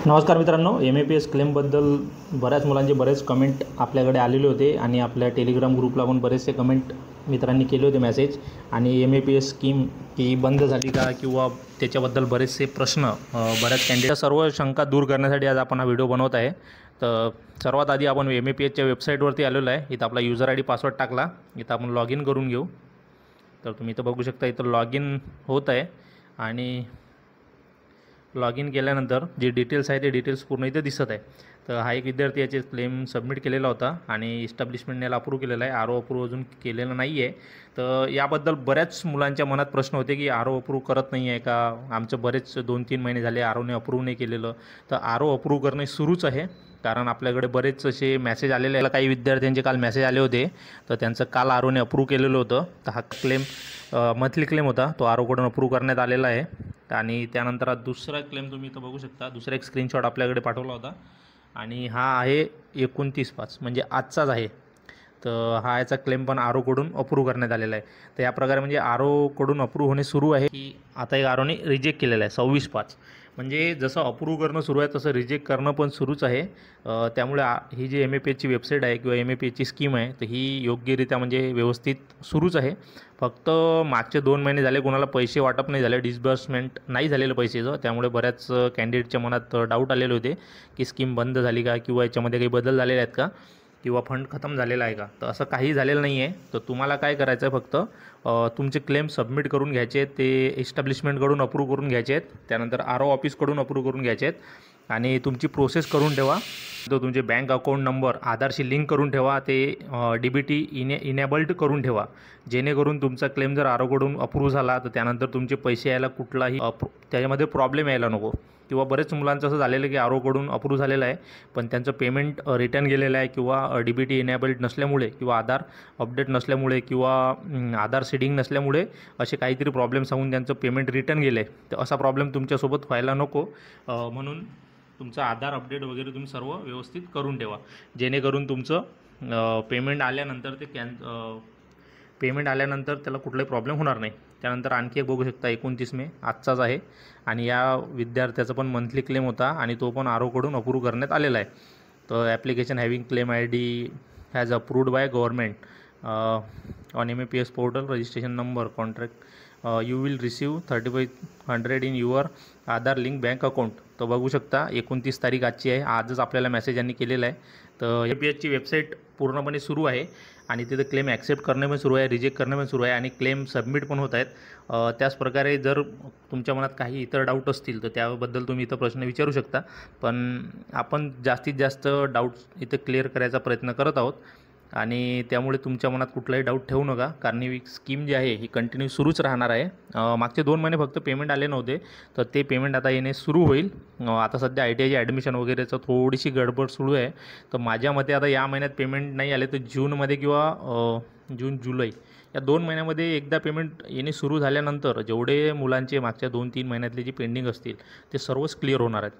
नमस्कार मित्रांनो, एम-ए-पी-एस क्लेमबद्दल बऱ्याच मुलांचे बरेच कमेंट आपल्याकडे आलेले होते आणि आपल्या टेलिग्राम ग्रुपला पण बरेचसे कमेंट मित्रांनी केले होते मेसेज. आणि एम-ए-पी-एस स्कीम की बंद झाली का किंवा त्याच्याबद्दल बरेचसे प्रश्न बऱ्याच कॅन्डिडेट सर्व शंका दूर करण्यासाठी आज आपण हा व्हिडिओ बनवत आहे. तर सर्वात आधी आपण एम-ए-पी-एसच्या वेबसाईटवरती आलेलो आहे. इथं आपला युजर आय डी पासवर्ड टाकला, इथं आपण लॉग इन करून घेऊ. तर तुम्ही इथं बघू शकता, इथं लॉग इन होत आहे आणि लॉग इन केल्यानंतर जे डिटेल्स आहे ते डिटेल्स पूर्ण इथे दिसत आहे. तर हा एक विद्यार्थी याचे क्लेम सबमिट केलेला होता आणि इस्टॅब्लिशमेंटने याला अप्रूव्ह केलेला आहे. आर-ओ अप्रूव्ह अजून केलेलं नाही आहे. तर याबद्दल बऱ्याच मुलांच्या मनात प्रश्न होते की आर-ओ अप्रूव्ह करत नाही आहे का, आमचं बरेच 2-3 महिने झाले आर-ओने अप्रूव्ह नाही केलेलं. तर आर-ओ अप्रूव्ह करणे सुरूच आहे, कारण आपल्याकडे बरेच असे मेसेज आलेले आहे. काही विद्यार्थ्यांचे काल मेसेज आले होते, तर त्यांचं काल आर-ओने अप्रूव्ह केलेलं होतं. तर हा क्लेम मंथली क्लेम होता, तो आर-ओकडून अप्रूव्ह करण्यात आलेला आहे. आणि त्यानंतर हा दुसरा क्लेम तुम्ही इथं बघू शकता, दुसरा एक स्क्रीनशॉट आपल्याकडे पाठवला होता आणि हा आहे 29/5 म्हणजे आजचाच आहे. तर हा याचा क्लेम पण आर-ओकडून अप्रूव्ह करण्यात आलेला आहे. तर या प्रकारे म्हणजे आर-ओकडून अप्रूव्ह होणे सुरू आहे की आता एक आर-ओने रिजेक्ट केलेलं आहे 26/5. म्हणजे जसं अप्रूव्ह करणं सुरू आहे तसं रिजेक्ट करणं पण सुरूच आहे. त्यामुळे ही जी एम-ए-पी-एसची वेबसाईट आहे किंवा एम-ए-पी-एसची स्कीम आहे, तर ही योग्यरित्या म्हणजे व्यवस्थित सुरूच आहे. फक्त मागचे 2 महिने झाले कोणाला पैसे वाटप नाही झाले, डिस्बर्समेंट नाही झालेलं पैसेचं. त्यामुळे बऱ्याच कॅन्डिडेटच्या मनात डाऊट आलेले होते की स्कीम बंद झाली का किंवा याच्यामध्ये काही बदल झालेले आहेत का किंवा फंड खतम झालेला आहे का. तर असं काही झालेलं नाही आहे. तर तुम्हाला काय करायचं आहे, फक्त तुमचे क्लेम सबमिट करून घ्यायचे आहेत, ते इस्टॅब्लिशमेंटकडून अप्रूव्ह करून घ्यायचे आहेत, त्यानंतर आर-ओ ऑफिसकडून अप्रूव्ह करून घ्यायचे आहेत आणि तुमची प्रोसेस करून ठेवा. तो तुमचे बँक अकाउंट नंबर आधारशी लिंक करून ठेवा, ते डी-बी-टी इनेबल्ड करून ठेवा, जेणेकरून तुमचा क्लेम जर आर-ओकडून अप्रूव्ह झाला तर त्यानंतर तुमचे पैसे यायला कुठलाही त्याच्यामध्ये प्रॉब्लेम यायला नको. किंवा बरेच मुलांचं असं झालेलं की आर-ओकडून अप्रूव्ह झालेलं आहे पण त्यांचं पेमेंट रिटर्न गेलेलं आहे किंवा डी-बी-टी इनेबल्ड नसल्यामुळे किंवा आधार अपडेट नसल्यामुळे किंवा आधार सीडिंग नसल्यामुळे असे काहीतरी प्रॉब्लेम सांगून त्यांचं पेमेंट रिटर्न गेलं आहे. तर असा प्रॉब्लेम तुमच्यासोबत व्हायला नको, म्हणून तुमचं आधार अपडेट वगैरे तुम्ही सर्व व्यवस्थित करून ठेवा, जेणेकरून तुमचं पेमेंट आल्यानंतर पेमेंट आल्यानंतर त्याला कुठलाही प्रॉब्लेम होणार नाही. त्यानंतर आणखी एक बघू शकता, 29 मे आजचाच आहे आणि या विद्यार्थ्याचा पण मंथली क्लेम होता आणि तो पण आर-ओकडून अप्रूव्ह करण्यात आलेला आहे. तर application having claim I D has approved by government on M A P S portal, registration number, contract you will receive 3500 in your Aadhaar link bank account. तर बघू शकता 29 तारीख आजची आहे, आजच आपल्याला मेसेज यांनी केलेला आहे. तर एम-ए-पी-एसची वेबसाईट पूर्णपणे सुरू आहे आणि तिथं क्लेम ॲक्सेप्ट करणे पण सुरू आहे, रिजेक्ट करणे पण सुरू आहे आणि क्लेम सबमिट पण होत आहेत. त्याचप्रकारे जर तुमच्या मनात काही इतर डाऊट असतील तर त्याबद्दल तुम्ही इथं प्रश्न विचारू शकता, पण आपण जास्तीत जास्त डाऊट्स इथं क्लिअर करायचा प्रयत्न करत आहोत आणि त्यामुळे तुमच्या मनात कुठलाही डाऊट ठेवू नका, कारण ही स्कीम जी आहे ही कंटिन्यू सुरूच राहणार आहे. मागचे 2 महिने फक्त पेमेंट आले नव्हते, तर ते पेमेंट आता येणे सुरू होईल. आता सध्या ITIची ॲडमिशन वगैरेचं थोडीशी गडबड सुरू आहे, तर माझ्या मते आता या महिन्यात पेमेंट नाही आले तर जूनमध्ये किंवा जून-जुलै या 2 महिन्यामध्ये एकदा पेमेंट येणे सुरू झाल्यानंतर जेवढे मुलांचे मागच्या 2-3 महिन्यातले जे पेंडिंग असतील ते सर्वच क्लिअर होणार आहेत.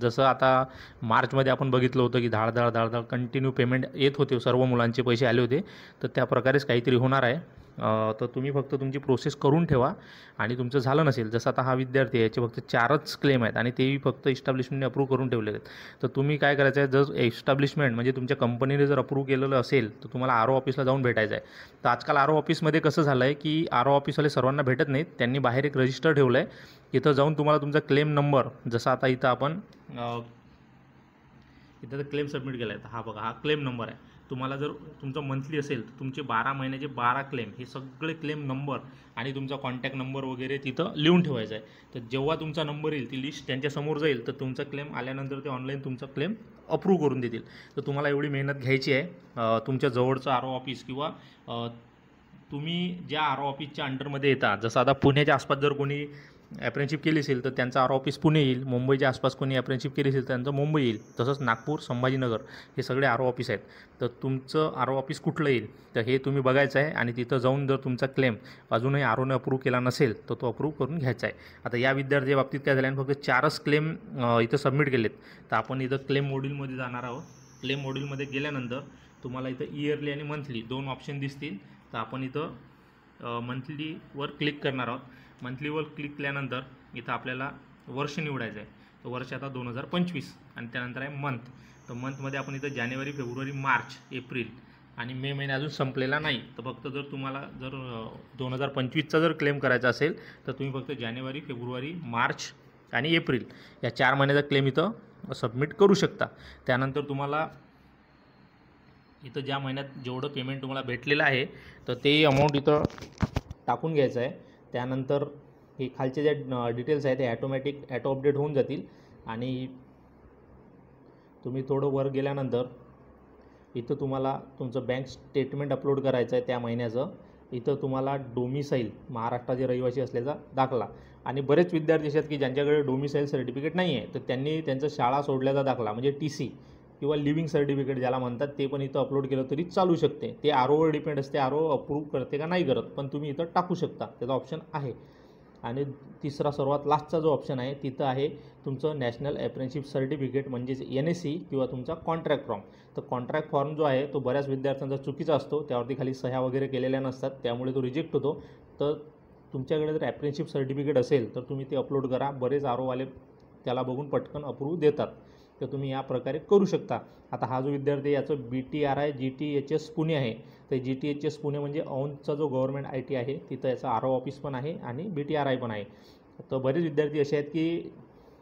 जसं आता मार्चमध्ये आपण बघितलं होतं की धाड कंटिन्यू पेमेंट येत होते, सर्व मुलांचे पैसे आले होते, तर त्या प्रकारेच काहीतरी होणार आहे. तर तुम्ही फक्त तुमची प्रोसेस करून ठेवा आणि तुमचं झालं नसेल, जसं आता हा विद्यार्थी आहे याचे फक्त 4च क्लेम आहेत आणि तेही फक्त इस्टॅब्लिशमेंटने अप्रूव्ह करून ठेवलेले आहेत. तर तुम्ही काय करायचं आहे, जर इस्टॅब्लिशमेंट म्हणजे तुमच्या कंपनीने जर अप्रूव्ह केलेलं असेल तर तुम्हाला आर-ओ ऑफिसला जाऊन भेटायचं आहे. तर आजकाल आर-ओ ऑफिसमध्ये कसं झालं आहे की आर-ओ ऑफिसवाले सर्वांना भेटत नाहीत, त्यांनी बाहेर एक रजिस्टर ठेवलं आहे. इथं जाऊन तुम्हाला तुमचा क्लेम नंबर, जसं आता इथं आपण इथं क्लेम सबमिट केला आहे, तर हा बघा, हा क्लेम नंबर आहे. तुम्हाला जर तुमचं मंथली असेल तर तुमचे 12 महिन्याचे 12 क्लेम, हे सगळे क्लेम नंबर आणि तुमचा कॉन्टॅक्ट नंबर वगैरे तिथं लिहून ठेवायचा आहे. तर जेव्हा तुमचा नंबर येईल ती लिस्ट त्यांच्यासमोर जाईल, तर तुमचा क्लेम आल्यानंतर ते ऑनलाईन तुमचा क्लेम अप्रूव्ह करून देतील. तर तुम्हाला एवढी मेहनत घ्यायची आहे. तुमच्या जवळचं आर-ओ ऑफिस किंवा तुम्ही ज्या आर-ओ ऑफिसच्या अंडरमध्ये येतात, जसं आता पुण्याच्या आसपास जर कोणी ॲप्रेंशिप केली असेल तर त्यांचं आर ऑफिस पुणे येईल, मुंबईच्या आसपास कोणी ॲप्रेंशिप केली असेल तर त्यांचं मुंबई येईल, तसंच नागपूर, संभाजीनगर हे सगळे आर ऑफिस आहेत. तर तुमचं आर ऑफिस कुठलं येईल तर हे तुम्ही बघायचं आहे आणि तिथं जाऊन जर तुमचा क्लेम अजूनही आर-ओने अप्रूव्ह केला नसेल तर तो अप्रूव्ह करून घ्यायचा आहे. आता या विद्यार्थ्याच्या बाबतीत काय झालं आहे, फक्त 4च क्लेम इथं सबमिट केलेत. तर आपण इथं क्लेम मॉड्यूलमध्ये जाणार आहोत. क्लेम मॉड्यूलमध्ये गेल्यानंतर तुम्हाला इथं इयरली आणि मंथली 2 ऑप्शन दिसतील. तर आपण इथं मंथलीवर क्लिक करणार आहोत. मंथलीवर क्लिक केल्यानंतर इथं आपल्याला वर्ष निवडायचं आहे. तर वर्ष आता 2025 आणि त्यानंतर आहे मंथ. तर मंथमध्ये आपण इथं जानेवारी, फेब्रुवारी, मार्च, एप्रिल आणि मे महिना अजून संपलेला नाही. तर फक्त जर तुम्हाला 2025चा जर क्लेम करायचा असेल तर तुम्ही फक्त जानेवारी, फेब्रुवारी, मार्च आणि एप्रिल या 4 महिन्याचा क्लेम इथं सबमिट करू शकता. त्यानंतर तुम्हाला इथं ज्या महिन्यात जेवढं पेमेंट तुम्हाला भेटलेलं आहे तर ते अमाऊंट इथं टाकून घ्यायचं आहे. त्यानंतर हे खालचे जे डिटेल्स आहेत ते ॲटो अपडेट होऊन जातील आणि तुम्ही थोडं वर गेल्यानंतर इथं तुम्हाला तुमचं बँक स्टेटमेंट अपलोड करायचं आहे त्या महिन्याचं. इथं तुम्हाला डोमिसाईल महाराष्ट्राचे रहिवासी असल्याचा दाखला आणि बरेच विद्यार्थी आहेत की ज्यांच्याकडे डोमिसाईल सर्टिफिकेट नाही आहे तर त्यांनी त्यांचं शाळा सोडल्याचा दाखला म्हणजे TC किंवा लिव्हिंग सर्टिफिकेट ज्याला म्हणतात ते पण इथं अपलोड केलं तरी चालू शकते. ते ROवर डिपेंड असते, RO अप्रूव्ह करते का नाही करत, पण तुम्ही इथं टाकू शकता, त्याचा ऑप्शन आहे. आणि तिसरा सर्वात लास्टचा जो ऑप्शन आहे तिथं आहे तुमचं नॅशनल अप्रेंटिसशिप सर्टिफिकेट म्हणजेच NSC किंवा तुमचा कॉन्ट्रॅक्ट फॉर्म. तर कॉन्ट्रॅक्ट फॉर्म जो आहे तो बऱ्याच विद्यार्थ्यांचा चुकीचा असतो, त्यावरती खाली सह्या वगैरे केलेल्या नसतात, त्यामुळे तो रिजेक्ट होतो. तर तुमच्याकडे जर अप्रेंटिसशिप सर्टिफिकेट असेल तर तुम्ही ते अपलोड करा. बरेच ROवाले त्याला बघून पटकन अप्रूव्ह देतात, तर तुम्ही या प्रकारे करू शकता. आता हा जो विद्यार्थी याचं BTRI GTHS पुणे आहे, तर GTHS पुणे म्हणजे औंधचा जो गव्हर्नमेंट IT आहे तिथं याचं RO ऑफिस पण आहे आणि BTRI पण आहे. तर बरेच विद्यार्थी असे आहेत की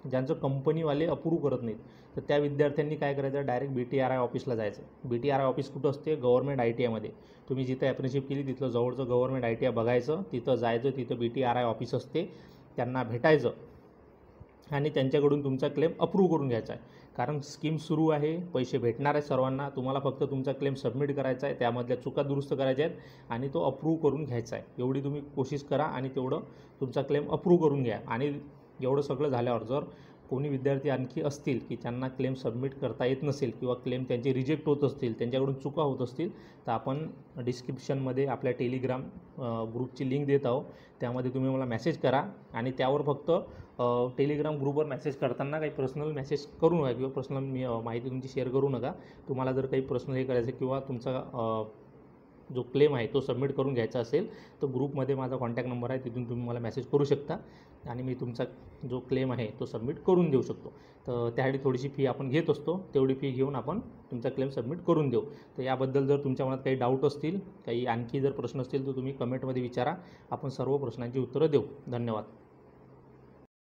ज्यांचं कंपनीवाले अप्रूव्ह करत नाहीत, तर त्या विद्यार्थ्यांनी काय करायचं, डायरेक्ट BTRI ऑफिसला जायचं. BTRI ऑफिस कुठं असते, गव्हर्नमेंट ITIमध्ये. तुम्ही जिथं अप्रेंटिसशिप केली तिथलं जवळचं गव्हर्नमेंट ITI बघायचं, तिथं जायचं, तिथं BTRI ऑफिस असते, त्यांना भेटायचं आणि त्यांच्याकडून तुमचा क्लेम अप्रूव्ह करून घ्यायचा आहे. कारण स्कीम सुरू आहे, पैसे भेटणार आहे सर्वांना, तुम्हाला फक्त तुमचा क्लेम सबमिट करायचा आहे, त्यामधल्या चुका दुरुस्त करायच्या आहेत आणि तो अप्रूव्ह करून घ्यायचा आहे. एवढी तुम्ही कोशिश करा आणि तेवढं तुमचा क्लेम अप्रूव्ह करून घ्या. आणि एवढं सगळं झाल्यावर जर कोणी विद्यार्थी आणखी असतील की त्यांना क्लेम सबमिट करता येत नसेल किंवा क्लेम त्यांचे रिजेक्ट होत असतील, त्यांच्याकडून चुका होत असतील, तर आपण डिस्क्रिप्शनमध्ये आपल्या टेलिग्राम ग्रुपची लिंक देत आहोत, त्यामध्ये तुम्ही मला मेसेज करा आणि त्यावर फक्त टेलिग्राम ग्रुपवर मेसेज करताना काही पर्सनल मेसेज करू नका किंवा पर्सनल माहिती तुमची शेअर करू नका. तुम्हाला जर काही पर्सनल हे करायचं किंवा तुमचा जो क्लेम आहे तो सबमिट करून घ्यायचा असेल तर ग्रुपमध्ये माझा कॉन्टॅक्ट नंबर आहे, तिथून तुम्ही मला मेसेज करू शकता आणि मी तुमचा जो क्लेम आहे तो सबमिट करून देऊ शकतो. तर त्यासाठी थोडीशी फी आपण घेत असतो, तेवढी फी घेऊन आपण तुमचा क्लेम सबमिट करून देऊ. तर याबद्दल जर तुमच्या मनात काही डाऊट असतील, काही आणखी जर प्रश्न असतील तर तुम्ही कमेंटमध्ये विचारा, आपण सर्व प्रश्नांची उत्तरं देऊ. धन्यवाद.